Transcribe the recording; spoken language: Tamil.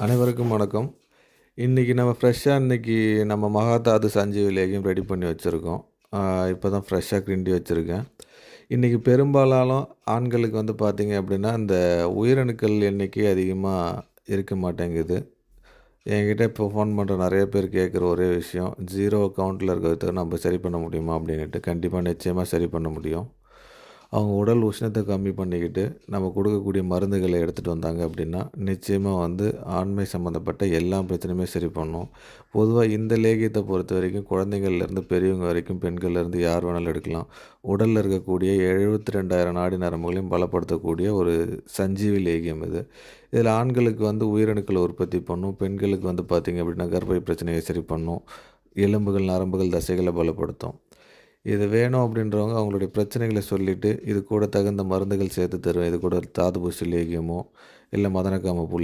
அனைவருக்கும் வணக்கம். இன்றைக்கி நம்ம ஃப்ரெஷ்ஷாக நம்ம மகாதாது சஞ்சீவி லேகியம் ரெடி பண்ணி வச்சுருக்கோம். இப்போ தான் ஃப்ரெஷ்ஷாக கிண்டி வச்சுருக்கேன். இன்றைக்கி பெரும்பாலாலும் ஆண்களுக்கு பார்த்திங்க அப்படின்னா, இந்த உயிரணுக்கள் எண்ணிக்கை அதிகமாக இருக்க மாட்டேங்குது. என்கிட்ட இப்போ ஃபோன் பண்ணுற நிறைய பேர் கேட்குற ஒரே விஷயம், 0 கவுண்ட்டில் இருக்கிறத நம்ம சரி பண்ண முடியுமா அப்படின்ட்டு. கண்டிப்பாக நிச்சயமாக சரி பண்ண முடியும். அவங்க உடல் உஷ்ணத்தை கம்மி பண்ணிக்கிட்டு நம்ம கொடுக்கக்கூடிய மருந்துகளை எடுத்துகிட்டு வந்தாங்க அப்படின்னா நிச்சயமாக ஆண்மை சம்மந்தப்பட்ட எல்லா பிரச்சனையுமே சரி பண்ணும். பொதுவாக இந்த லேகியத்தை பொறுத்த வரைக்கும் குழந்தைங்கள்லேருந்து பெரியவங்க வரைக்கும் பெண்கள்லேருந்து யார் வேணாலும் எடுக்கலாம். உடலில் இருக்கக்கூடிய 72,000 நாடி நரம்புகளையும் பலப்படுத்தக்கூடிய ஒரு சஞ்சீவி லேகியம் இது. இதில் ஆண்களுக்கு உயிரணுக்களை உற்பத்தி பண்ணும், பெண்களுக்கு பார்த்திங்க அப்படின்னா கர்ப்பை பிரச்சனையை சரி பண்ணும், எலும்புகள் நரம்புகள் தசைகளை பலப்படுத்தும். இது வேணும் அப்படின்றவங்க அவங்களுடைய பிரச்சனைகளை சொல்லிவிட்டு இது கூட தகுந்த மருந்துகள் சேர்த்து தருவேன். இது கூட தாதுபூசி லேகியமோ இல்லை மதனக்காம பூ